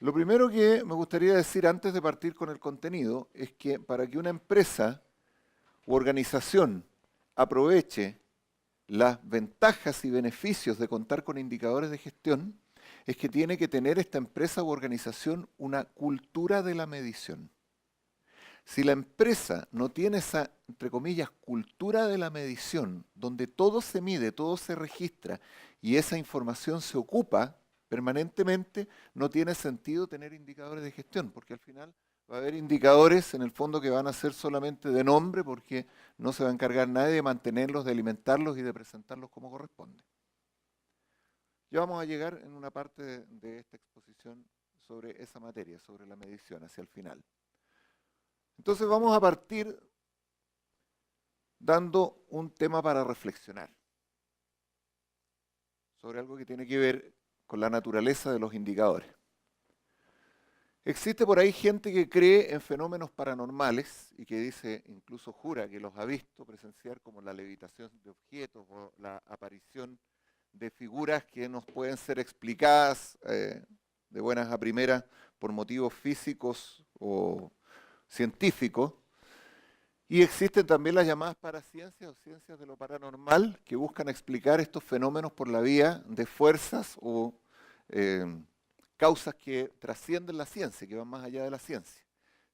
Lo primero que me gustaría decir antes de partir con el contenido es que para que una empresa u organización aproveche las ventajas y beneficios de contar con indicadores de gestión, es que tiene que tener esta empresa u organización una cultura de la medición. Si la empresa no tiene esa, entre comillas, cultura de la medición, donde todo se mide, todo se registra y esa información se ocupa permanentemente, no tiene sentido tener indicadores de gestión, porque al final va a haber indicadores en el fondo que van a ser solamente de nombre, porque no se va a encargar nadie de mantenerlos, de alimentarlos y de presentarlos como corresponde. Ya vamos a llegar en una parte de esta exposición sobre esa materia, sobre la medición, hacia el final. Entonces vamos a partir dando un tema para reflexionar sobre algo que tiene que ver con la naturaleza de los indicadores. Existe por ahí gente que cree en fenómenos paranormales y que dice, incluso jura que los ha visto presenciar, como la levitación de objetos o la aparición de figuras que nos pueden ser explicadas de buenas a primeras por motivos físicos o científicos. Y existen también las llamadas paraciencias o ciencias de lo paranormal, que buscan explicar estos fenómenos por la vía de fuerzas o causas que trascienden la ciencia, que van más allá de la ciencia.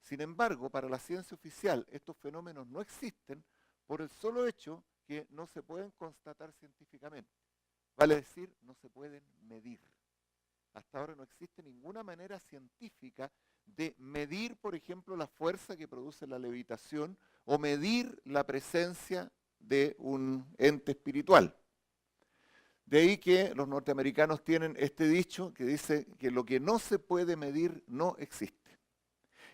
Sin embargo, para la ciencia oficial, estos fenómenos no existen por el solo hecho que no se pueden constatar científicamente. Vale decir, no se pueden medir. Hasta ahora no existe ninguna manera científica de medir, por ejemplo, la fuerza que produce la levitación o medir la presencia de un ente espiritual. De ahí que los norteamericanos tienen este dicho que dice que lo que no se puede medir no existe.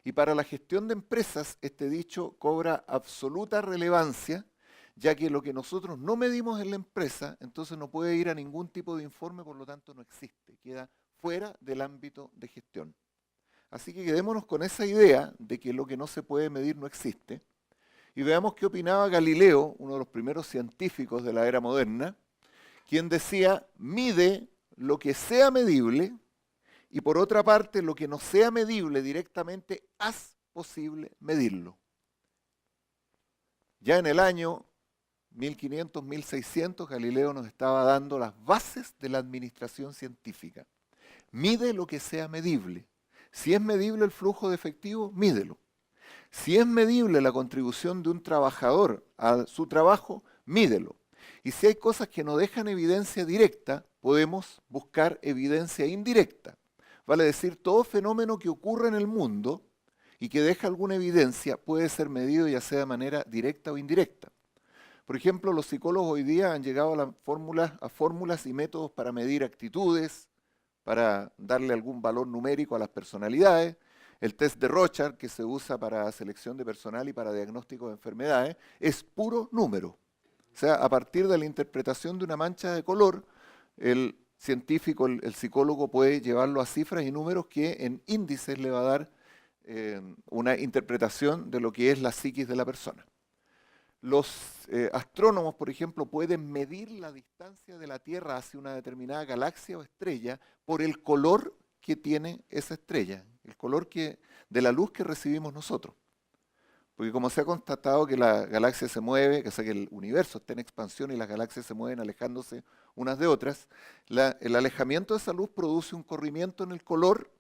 Y para la gestión de empresas este dicho cobra absoluta relevancia, ya que lo que nosotros no medimos en la empresa, entonces no puede ir a ningún tipo de informe, por lo tanto no existe, queda fuera del ámbito de gestión. Así que quedémonos con esa idea de que lo que no se puede medir no existe, y veamos qué opinaba Galileo, uno de los primeros científicos de la era moderna, quien decía, mide lo que sea medible, y por otra parte, lo que no sea medible directamente, haz posible medirlo. Ya en el año 1500, 1600, Galileo nos estaba dando las bases de la administración científica. Mide lo que sea medible. Si es medible el flujo de efectivo, mídelo. Si es medible la contribución de un trabajador a su trabajo, mídelo. Y si hay cosas que no dejan evidencia directa, podemos buscar evidencia indirecta. Vale decir, todo fenómeno que ocurre en el mundo y que deja alguna evidencia puede ser medido ya sea de manera directa o indirecta. Por ejemplo, los psicólogos hoy día han llegado a fórmulas y métodos para medir actitudes, para darle algún valor numérico a las personalidades. El test de Rorschach, que se usa para selección de personal y para diagnóstico de enfermedades, es puro número. O sea, a partir de la interpretación de una mancha de color, el científico, el psicólogo puede llevarlo a cifras y números que en índices le va a dar una interpretación de lo que es la psiquis de la persona. Los astrónomos, por ejemplo, pueden medir la distancia de la Tierra hacia una determinada galaxia o estrella por el color que tiene esa estrella, el color de la luz que recibimos nosotros. Porque como se ha constatado que la galaxia se mueve, que el universo está en expansión y las galaxias se mueven alejándose unas de otras, el alejamiento de esa luz produce un corrimiento en el color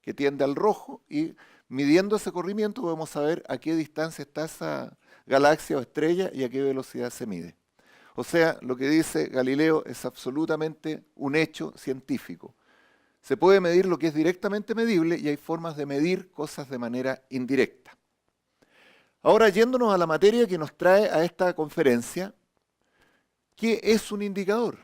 que tiende al rojo, y midiendo ese corrimiento podemos saber a qué distancia está esa galaxia o estrella y a qué velocidad se mide. O sea, lo que dice Galileo es absolutamente un hecho científico. Se puede medir lo que es directamente medible y hay formas de medir cosas de manera indirecta. Ahora, yéndonos a la materia que nos trae a esta conferencia, ¿qué es un indicador?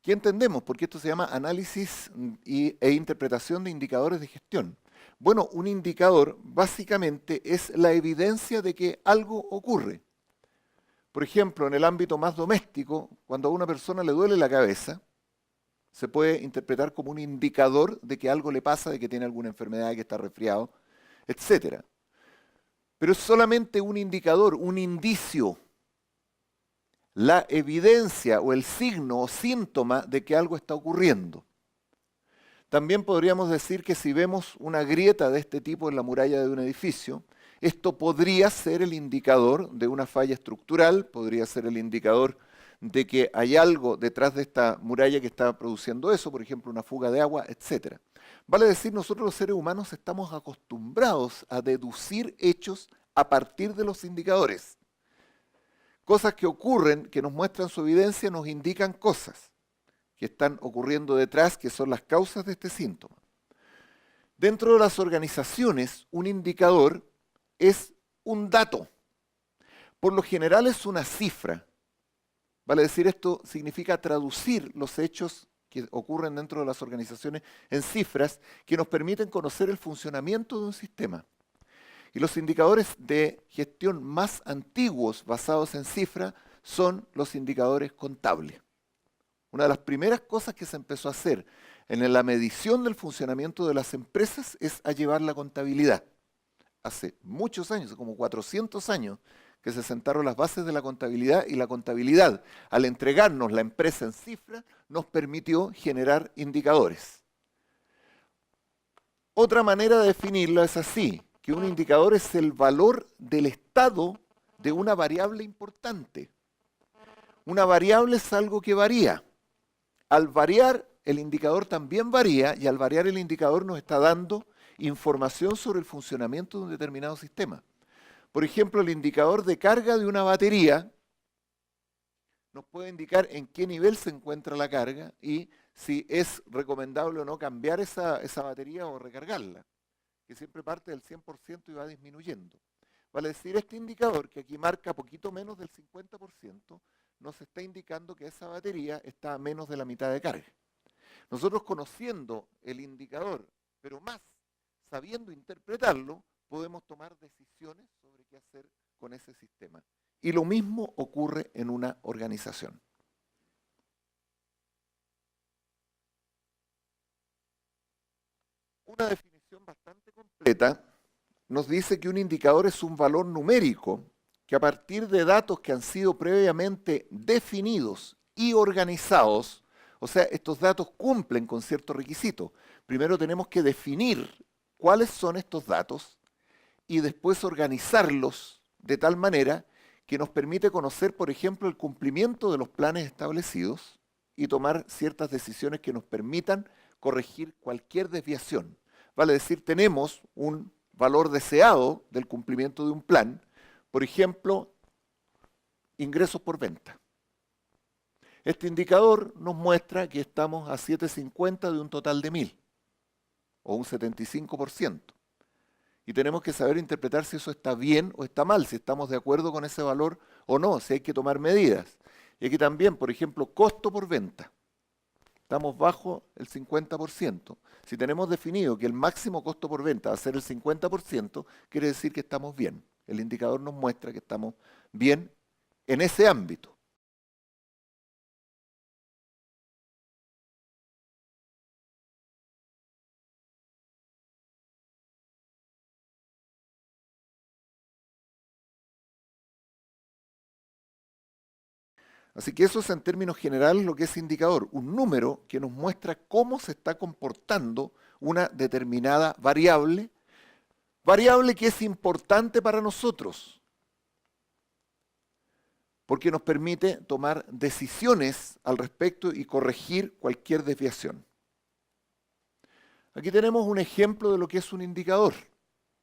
¿Qué entendemos? Porque esto se llama análisis e interpretación de indicadores de gestión. Bueno, un indicador básicamente es la evidencia de que algo ocurre. Por ejemplo, en el ámbito más doméstico, cuando a una persona le duele la cabeza, se puede interpretar como un indicador de que algo le pasa, de que tiene alguna enfermedad, de que está resfriado, etc. Pero es solamente un indicador, un indicio. La evidencia o el signo o síntoma de que algo está ocurriendo. También podríamos decir que si vemos una grieta de este tipo en la muralla de un edificio, esto podría ser el indicador de una falla estructural, podría ser el indicador de que hay algo detrás de esta muralla que está produciendo eso, por ejemplo, una fuga de agua, etc. Vale decir, nosotros los seres humanos estamos acostumbrados a deducir hechos a partir de los indicadores. Cosas que ocurren, que nos muestran su evidencia, nos indican cosas que están ocurriendo detrás, que son las causas de este síntoma. Dentro de las organizaciones, un indicador es un dato. Por lo general es una cifra. Vale decir, esto significa traducir los hechos que ocurren dentro de las organizaciones en cifras que nos permiten conocer el funcionamiento de un sistema. Y los indicadores de gestión más antiguos basados en cifras son los indicadores contables. Una de las primeras cosas que se empezó a hacer en la medición del funcionamiento de las empresas es a llevar la contabilidad. Hace muchos años, como 400 años, que se sentaron las bases de la contabilidad, y la contabilidad, al entregarnos la empresa en cifras, nos permitió generar indicadores. Otra manera de definirlo es así, que un indicador es el valor del estado de una variable importante. Una variable es algo que varía. Al variar, el indicador también varía, y al variar el indicador nos está dando información sobre el funcionamiento de un determinado sistema. Por ejemplo, el indicador de carga de una batería nos puede indicar en qué nivel se encuentra la carga y si es recomendable o no cambiar esa batería o recargarla, que siempre parte del 100% y va disminuyendo. Vale decir, este indicador, que aquí marca poquito menos del 50%, nos está indicando que esa batería está a menos de la mitad de carga. Nosotros, conociendo el indicador, pero más sabiendo interpretarlo, podemos tomar decisiones sobre qué hacer con ese sistema. Y lo mismo ocurre en una organización. Una definición bastante completa nos dice que un indicador es un valor numérico que, a partir de datos que han sido previamente definidos y organizados, o sea, estos datos cumplen con ciertos requisitos. Primero tenemos que definir cuáles son estos datos y después organizarlos de tal manera que nos permite conocer, por ejemplo, el cumplimiento de los planes establecidos y tomar ciertas decisiones que nos permitan corregir cualquier desviación. Vale decir, tenemos un valor deseado del cumplimiento de un plan, por ejemplo, ingresos por venta. Este indicador nos muestra que estamos a 750 de un total de 1000, o un 75%. Y tenemos que saber interpretar si eso está bien o está mal, si estamos de acuerdo con ese valor o no, si hay que tomar medidas. Y aquí también, por ejemplo, costo por venta. Estamos bajo el 50%. Si tenemos definido que el máximo costo por venta va a ser el 50%, quiere decir que estamos bien. El indicador nos muestra que estamos bien en ese ámbito. Así que eso es, en términos generales, lo que es indicador, un número que nos muestra cómo se está comportando una determinada variable, variable que es importante para nosotros, porque nos permite tomar decisiones al respecto y corregir cualquier desviación. Aquí tenemos un ejemplo de lo que es un indicador,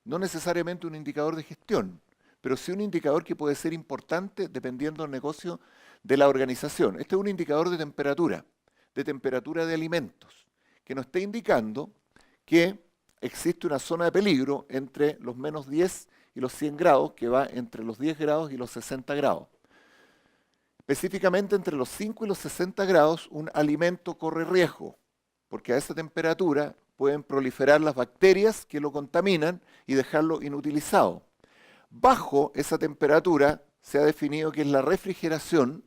no necesariamente un indicador de gestión, pero sí un indicador que puede ser importante dependiendo del negocio de la organización. Este es un indicador de temperatura de alimentos, que nos está indicando que existe una zona de peligro entre los menos 10 y los 100 grados, que va entre los 10 grados y los 60 grados. Específicamente entre los 5 y los 60 grados, un alimento corre riesgo, porque a esa temperatura pueden proliferar las bacterias que lo contaminan y dejarlo inutilizado. Bajo esa temperatura se ha definido que es la refrigeración,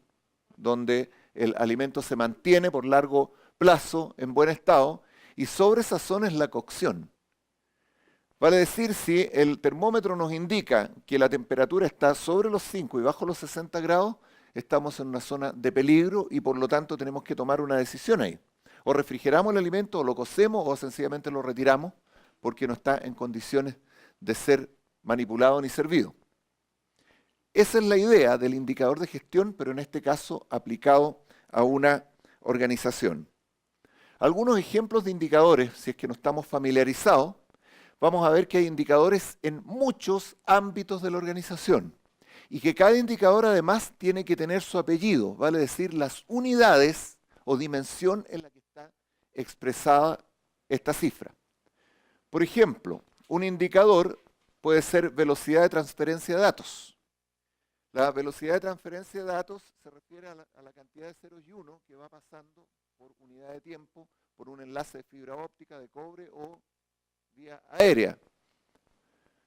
donde el alimento se mantiene por largo plazo en buen estado, y sobre esa zona es la cocción. Vale decir, si el termómetro nos indica que la temperatura está sobre los 5 y bajo los 60 grados, estamos en una zona de peligro y por lo tanto tenemos que tomar una decisión ahí. O refrigeramos el alimento, o lo cocemos, o sencillamente lo retiramos porque no está en condiciones de ser manipulado ni servido. Esa es la idea del indicador de gestión, pero en este caso aplicado a una organización. Algunos ejemplos de indicadores, si es que no estamos familiarizados, vamos a ver que hay indicadores en muchos ámbitos de la organización y que cada indicador además tiene que tener su apellido, vale decir, las unidades o dimensión en la que está expresada esta cifra. Por ejemplo, un indicador puede ser velocidad de transferencia de datos. La velocidad de transferencia de datos se refiere a la cantidad de ceros y unos que va pasando por unidad de tiempo, por un enlace de fibra óptica, de cobre o vía aérea,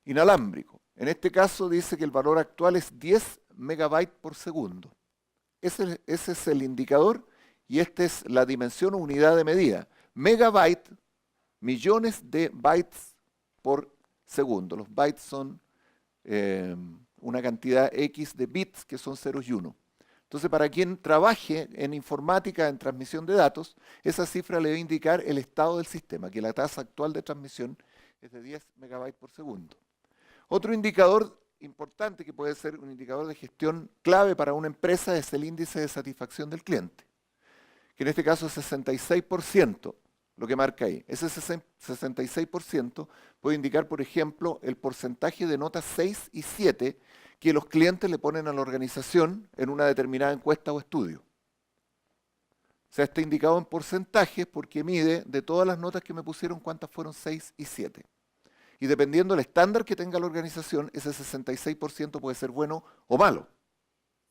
inalámbrico. En este caso dice que el valor actual es 10 megabytes por segundo. Ese es el indicador y esta es la dimensión o unidad de medida. Megabyte, millones de bytes por segundo. Los bytes son una cantidad X de bits que son ceros y unos. Entonces, para quien trabaje en informática, en transmisión de datos, esa cifra le va a indicar el estado del sistema, que la tasa actual de transmisión es de 10 megabytes por segundo. Otro indicador importante que puede ser un indicador de gestión clave para una empresa es el índice de satisfacción del cliente, que en este caso es 66%, lo que marca ahí. Ese 66% puede indicar, por ejemplo, el porcentaje de notas 6 y 7 que los clientes le ponen a la organización en una determinada encuesta o estudio. O sea, está indicado en porcentajes porque mide de todas las notas que me pusieron cuántas fueron 6 y 7. Y dependiendo del estándar que tenga la organización, ese 66% puede ser bueno o malo.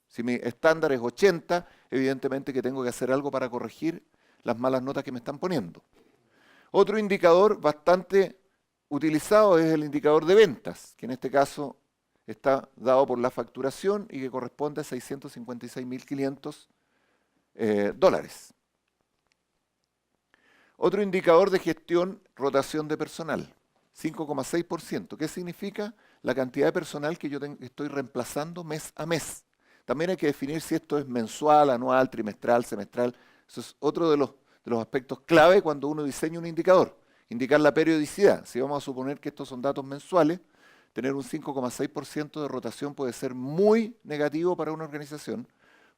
Si mi estándar es 80, evidentemente que tengo que hacer algo para corregir las malas notas que me están poniendo. Otro indicador bastante utilizado es el indicador de ventas, que en este caso está dado por la facturación y que corresponde a 656.500 dólares. Otro indicador de gestión, rotación de personal, 5,6%. ¿Qué significa? La cantidad de personal que yo estoy reemplazando mes a mes. También hay que definir si esto es mensual, anual, trimestral, semestral. Eso es otro de los aspectos clave cuando uno diseña un indicador. Indicar la periodicidad. Si vamos a suponer que estos son datos mensuales, tener un 5,6% de rotación puede ser muy negativo para una organización,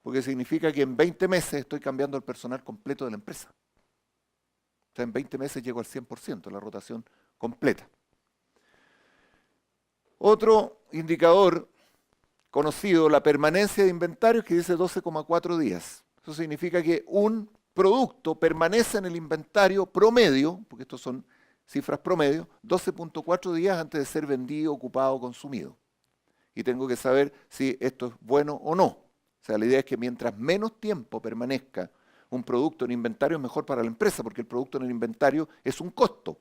porque significa que en 20 meses estoy cambiando el personal completo de la empresa. O sea, en 20 meses llego al 100%, la rotación completa. Otro indicador conocido, la permanencia de inventarios, que dice 12,4 días. Eso significa que un producto permanece en el inventario promedio, porque estos son cifras promedio, 12,4 días antes de ser vendido, ocupado, consumido. Y tengo que saber si esto es bueno o no. O sea, la idea es que mientras menos tiempo permanezca un producto en inventario es mejor para la empresa, porque el producto en el inventario es un costo.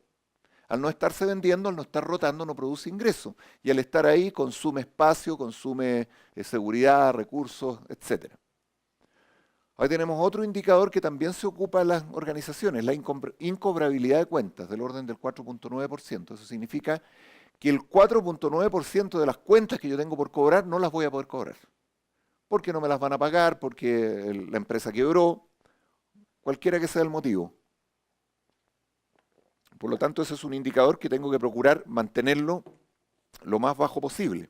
Al no estarse vendiendo, al no estar rotando, no produce ingreso. Y al estar ahí consume espacio, consume seguridad, recursos, etc. Ahí tenemos otro indicador que también se ocupa en las organizaciones, la incobrabilidad de cuentas, del orden del 4,9%. Eso significa que el 4,9% de las cuentas que yo tengo por cobrar no las voy a poder cobrar. Porque no me las van a pagar, porque la empresa quebró, cualquiera que sea el motivo. Por lo tanto, ese es un indicador que tengo que procurar mantenerlo lo más bajo posible.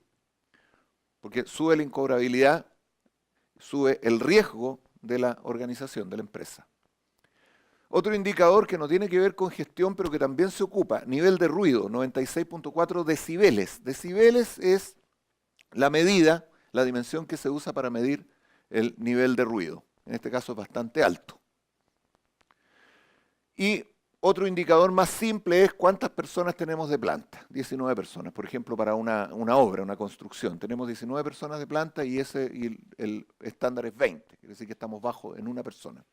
Porque sube la incobrabilidad, sube el riesgo de la organización, de la empresa. Otro indicador que no tiene que ver con gestión, pero que también se ocupa, nivel de ruido, 96,4 decibeles. Decibeles es la medida, la dimensión que se usa para medir el nivel de ruido. En este caso es bastante alto. Y otro indicador más simple es cuántas personas tenemos de planta. 19 personas, por ejemplo, para una obra, una construcción. Tenemos 19 personas de planta y el estándar es 20. Quiere decir que estamos bajo en una persona.